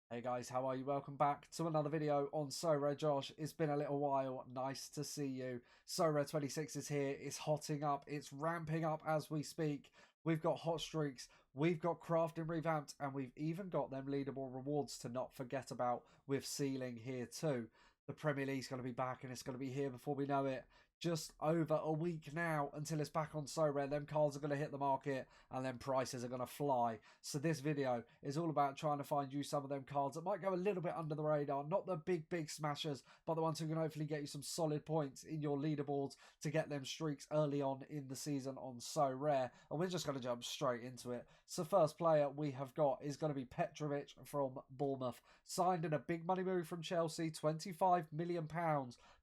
Hey guys, how are you? Welcome back to another video on Sorare. Josh, it's been a little while. Nice to see you. Sorare 26 is here. It's hotting up. It's ramping up as we speak. We've got hot streaks. We've got crafting revamped. And we've even got them leaderboard rewards to not forget about with ceiling here too. The Premier League's going to be back and it's going to be here before we know it. Just over a week now until it's back on Sorare. Them cards are going to hit the market and then prices are going to fly. So this video is all about trying to find you some of them cards that might go a little bit under the radar. Not the big smashers, but the ones who can hopefully get you some solid points in your leaderboards to get them streaks early on in the season on Sorare. And we're just going to jump straight into it. So first player we have got is going to be Petrovic from Bournemouth. Signed in a big money move from Chelsea, £25 million.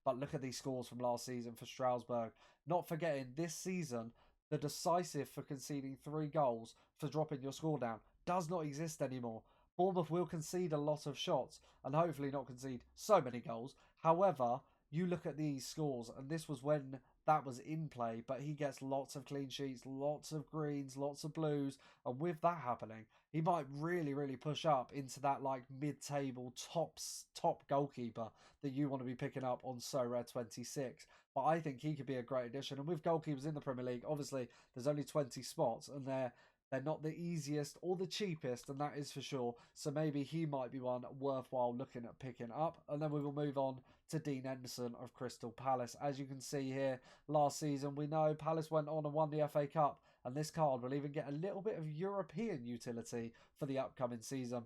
But look at these scores from last season for Strasbourg. Not forgetting this season, the decisive for conceding 3 goals for dropping your score down does not exist anymore. Bournemouth will concede a lot of shots and hopefully not concede so many goals. However, you look at these scores, and this was when that was in play, but he gets lots of clean sheets, lots of greens, lots of blues, and with that happening, he might really push up into that like mid-table top goalkeeper that you want to be picking up on Sorare 26. But I think he could be a great addition, and with goalkeepers in the Premier League, obviously there's only 20 spots, and they're not the easiest or the cheapest, and that is for sure. So maybe he might be one worthwhile looking at picking up. And then we will move on to Dean Henderson of Crystal Palace. As you can see here, last season we know Palace went on and won the FA Cup, and this card will even get a little bit of European utility for the upcoming season.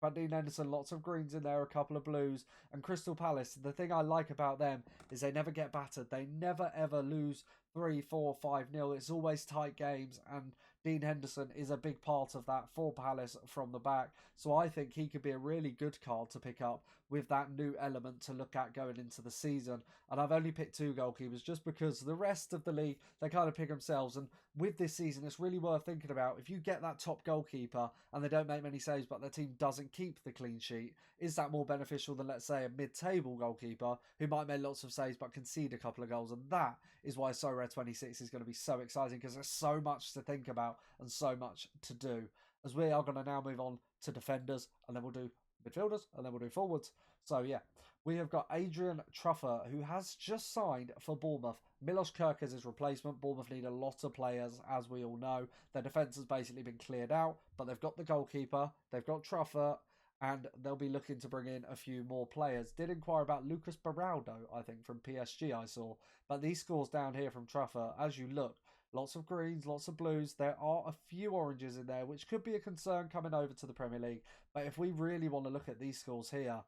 But Dean Henderson, lots of greens in there, a couple of blues. And Crystal Palace, the thing I like about them is they never get battered. They never ever lose 3, 4, 5-0. It's always tight games, and Dean Henderson is a big part of that for Palace from the back. So I think he could be a really good card to pick up with that new element to look at going into the season. And I've only picked 2 goalkeepers just because the rest of the league, they kind of pick themselves. And with this season, it's really worth thinking about. If you get that top goalkeeper and they don't make many saves, but their team doesn't keep the clean sheet, is that more beneficial than, let's say, a mid-table goalkeeper who might make lots of saves but concede a couple of goals? And that is why Sorare 26 is going to be so exciting, because there's so much to think about and so much to do. As we are going to now move on to defenders, and then we'll do midfielders, and then we'll do forwards. So yeah, we have got Adrian Truffer, who has just signed for Bournemouth. Milos Kerk is his replacement. Bournemouth need a lot of players, as we all know. Their defence has basically been cleared out, but they've got the goalkeeper, they've got Truffer, and they'll be looking to bring in a few more players. Did inquire about Lucas Beraldo, I think, from PSG I saw. But these scores down here from Truffer, as you look, lots of greens, lots of blues. There are a few oranges in there, which could be a concern coming over to the Premier League. But if we really want to look at these scores here,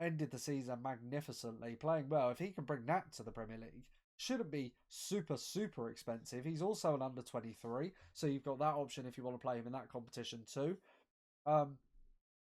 ended the season magnificently, playing well. If he can bring that to the Premier League, shouldn't be super expensive. He's also an under 23, so you've got that option if you want to play him in that competition too. Um,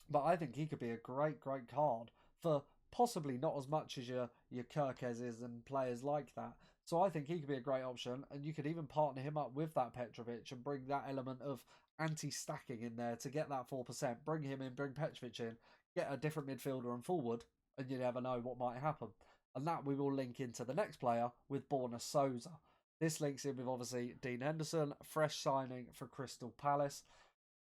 but I think he could be a great card for possibly not as much as your Kirkezes and players like that. So I think he could be a great option, and you could even partner him up with that Petrovic and bring that element of anti-stacking in there to get that 4%. Bring him in, bring Petrovic in, get a different midfielder and forward, and you never know what might happen. And that we will link into the next player with Borna Souza. This links in with obviously Dean Henderson, fresh signing for Crystal Palace.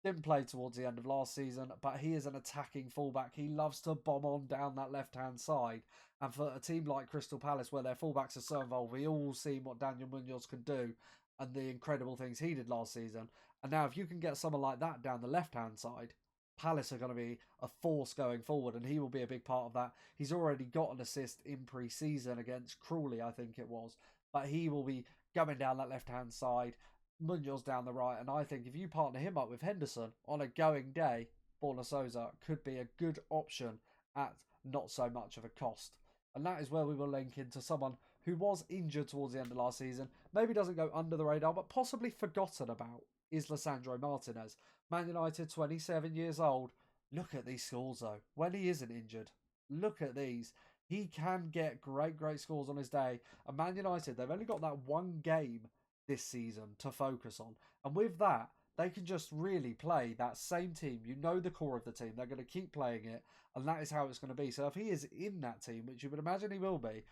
Didn't play towards the end of last season, but he is an attacking fullback. He loves to bomb on down that left-hand side. And for a team like Crystal Palace, where their fullbacks are so involved, we all seen what Daniel Munoz can do and the incredible things he did last season. And now if you can get someone like that down the left-hand side, Palace are going to be a force going forward, and he will be a big part of that. He's already got an assist in pre-season against Crawley, I think it was. But he will be going down that left-hand side, Munoz down the right, and I think if you partner him up with Henderson on a going day, Borna Souza could be a good option at not so much of a cost. And that is where we will link into someone who was injured towards the end of last season, maybe doesn't go under the radar, but possibly forgotten about, is Lisandro Martinez. Man United, 27 years old. Look at these scores though. When he isn't injured, look at these. He can get great scores on his day. And Man United, they've only got that one game this season to focus on. And with that, they can just really play that same team. You know the core of the team. They're going to keep playing it. And that is how it's going to be. So if he is in that team, which you would imagine he will be,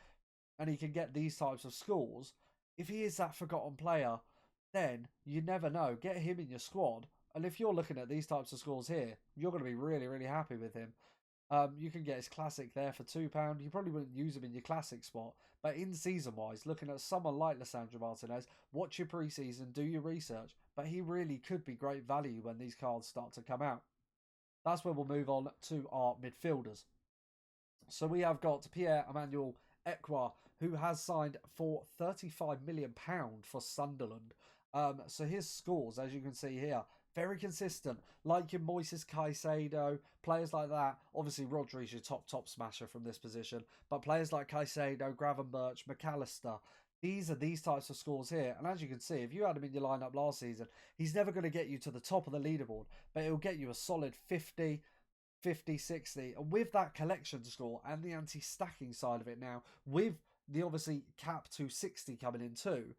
and he can get these types of scores, if he is that forgotten player, then you never know. Get him in your squad And if you're looking at these types of scores here, you're going to be really, really happy with him. You can get his classic there for £2. You probably wouldn't use him in your classic spot, but in season wise, looking at someone like Lissandro Martinez, watch your preseason, do your research. But he really could be great value when these cards start to come out. That's where we'll move on to our midfielders. So we have got Pierre-Emmanuel Enquiries, who has signed for £35 million for Sunderland. So his scores, as you can see here, very consistent. Like your Moises Caicedo, players like that. Obviously, Rodri's your top smasher from this position. But players like Caicedo, Gravenberch, McAllister, these are these types of scores here. And as you can see, if you had him in your lineup last season, he's never going to get you to the top of the leaderboard. But he'll get you a solid 50, 50, 60. And with that collection score and the anti-stacking side of it now, with the obviously cap to 60 coming in too,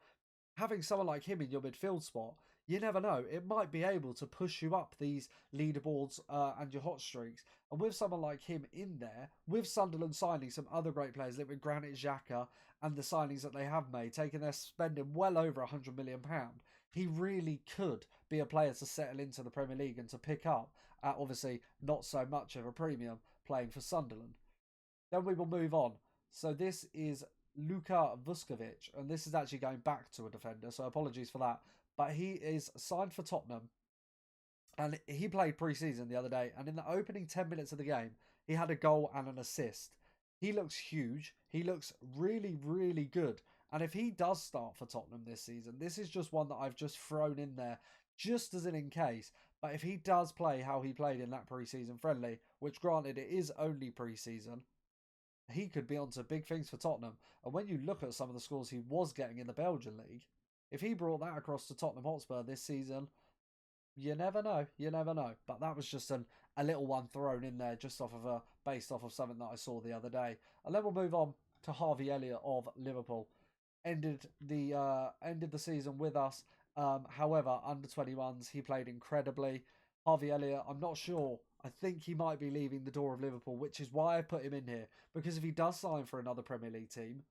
having someone like him in your midfield spot, you never know. It might be able to push you up these leaderboards and your hot streaks. And with someone like him in there, with Sunderland signing some other great players, like with Granit Xhaka and the signings that they have made, taking their spending well over £100 million, he really could be a player to settle into the Premier League and to pick up at obviously not so much of a premium playing for Sunderland. Then we will move on. So this is Luka Vuskovic, and this is actually going back to a defender, so apologies for that. But he is signed for Tottenham, and he played pre-season the other day, and in the opening 10 minutes of the game, he had a goal and an assist. He looks huge. He looks really, really good. And if he does start for Tottenham this season, this is just one that I've just thrown in there just as an in case. But if he does play how he played in that pre-season friendly, which granted it is only pre-season, he could be onto big things for Tottenham. And when you look at some of the scores he was getting in the Belgian league, if he brought that across to Tottenham Hotspur this season, you never know. You never know. But that was just a little one thrown in there just off of based off of something that I saw the other day. And then we'll move on to Harvey Elliott of Liverpool. Ended the season with us. However, under 21s, he played incredibly. Harvey Elliott, I'm not sure. I think he might be leaving the door of Liverpool, which is why I put him in here. Because if he does sign for another Premier League team,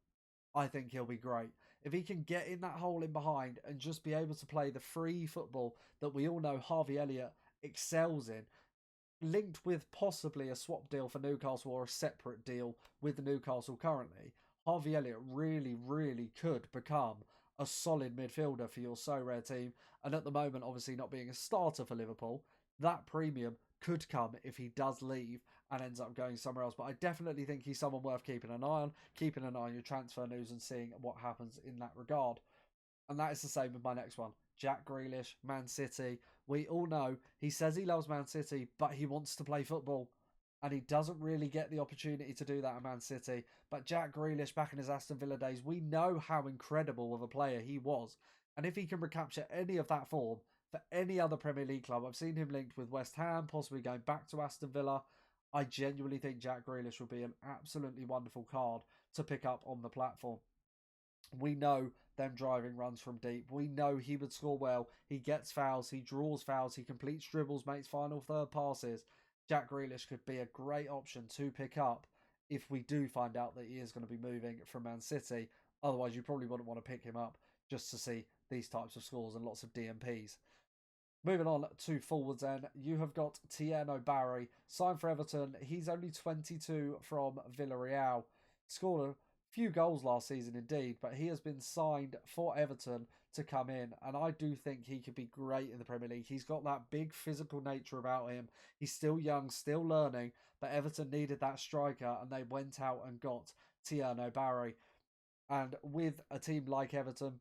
I think he'll be great. If he can get in that hole in behind and just be able to play the free football that we all know Harvey Elliott excels in, linked with possibly a swap deal for Newcastle or a separate deal with Newcastle currently, Harvey Elliott really, really could become a solid midfielder for your Sorare team. And at the moment, obviously not being a starter for Liverpool, that premium could come if he does leave and ends up going somewhere else. But I definitely think he's someone worth keeping an eye on, keeping an eye on your transfer news and seeing what happens in that regard. And that is the same with my next one. Jack Grealish, Man City. We all know he says he loves Man City, but he wants to play football. And he doesn't really get the opportunity to do that at Man City. But Jack Grealish, back in his Aston Villa days, we know how incredible of a player he was. And if he can recapture any of that form for any other Premier League club, I've seen him linked with West Ham, possibly going back to Aston Villa. I genuinely think Jack Grealish will be an absolutely wonderful card to pick up on the platform. We know them driving runs from deep. We know he would score well. He gets fouls. He draws fouls. He completes dribbles, makes final third passes. Jack Grealish could be a great option to pick up if we do find out that he is going to be moving from Man City. Otherwise, you probably wouldn't want to pick him up just to see these types of scores and lots of DMPs. Moving on to forwards then, you have got Tierno Barry, signed for Everton. He's only 22 from Villarreal. Scored a few goals last season indeed, but he has been signed for Everton to come in, and I do think he could be great in the Premier League. He's got that big physical nature about him. He's still young, still learning, but Everton needed that striker, and they went out and got Tierno Barry. And with a team like Everton,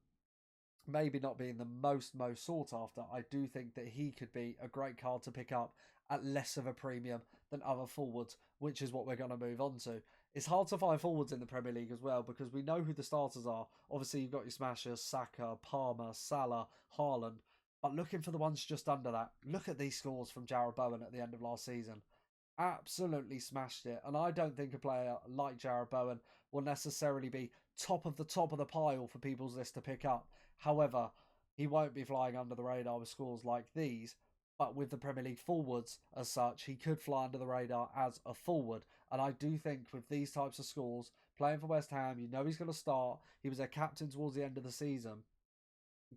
maybe not being the most sought after, I do think that he could be a great card to pick up at less of a premium than other forwards, which is what we're going to move on to. It's hard to find forwards in the Premier League as well because we know who the starters are. Obviously, you've got your smashers, Saka, Palmer, Salah, Haaland, but looking for the ones just under that. Look at these scores from Jarrod Bowen at the end of last season. Absolutely smashed it, and I don't think a player like Jarrod Bowen will necessarily be top of the pile for people's list to pick up. However, he won't be flying under the radar with scores like these, but with the Premier League forwards as such, he could fly under the radar as a forward. And I do think with these types of scores, playing for West Ham, you know he's going to start. He was their captain towards the end of the season.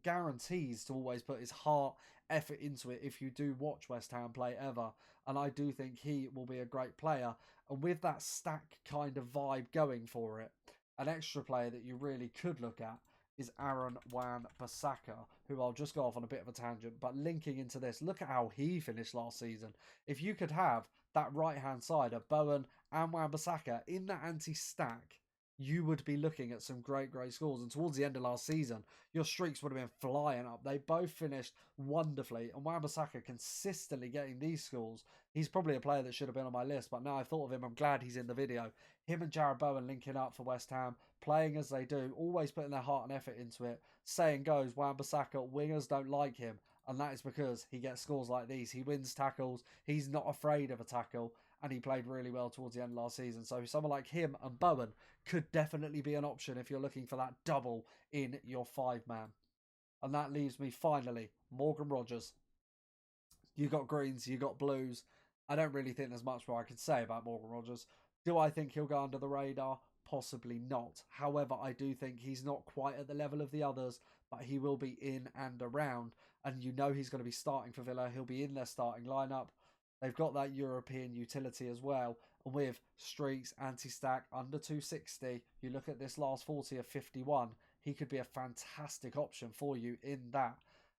guarantees to always put his heart, effort into it if you do watch West Ham play ever. And I do think he will be a great player. And with that stack kind of vibe going for it, an extra player that you really could look at is Aaron Wan-Bissaka, who I'll just go off on a bit of a tangent, but linking into this, look at how he finished last season. If you could have that right-hand side of Bowen and Wan-Bissaka in that anti-stack, you would be looking at some great, great scores. And towards the end of last season, your streaks would have been flying up. They both finished wonderfully. And Wan-Bissaka consistently getting these scores. He's probably a player that should have been on my list, but now I've thought of him, I'm glad he's in the video. Him and Jared Bowen linking up for West Ham, playing as they do, always putting their heart and effort into it. Saying goes, Wan-Bissaka, wingers don't like him. And that is because he gets scores like these. He wins tackles. He's not afraid of a tackle. And he played really well towards the end of last season. So someone like him and Bowen could definitely be an option if you're looking for that double in your 5-man. And that leaves me finally, Morgan Rogers. You got greens, you got blues. I don't really think there's much more I could say about Morgan Rogers. Do I think he'll go under the radar? Possibly not. However, I do think he's not quite at the level of the others, but he will be in and around. And you know he's going to be starting for Villa. He'll be in their starting lineup. They've got that European utility as well. And with streaks, anti-stack, under 260, you look at this last 40 of 51, he could be a fantastic option for you in that.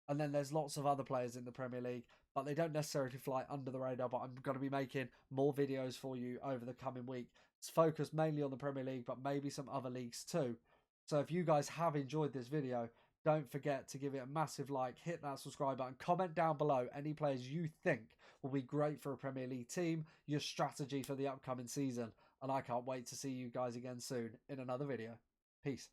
And then there's lots of other players in the Premier League, but they don't necessarily fly under the radar. But I'm going to be making more videos for you over the coming week. It's focused mainly on the Premier League, but maybe some other leagues too. So if you guys have enjoyed this video, don't forget to give it a massive like, hit that subscribe button, comment down below any players you think will be great for a Premier League team, your strategy for the upcoming season. And I can't wait to see you guys again soon in another video. Peace.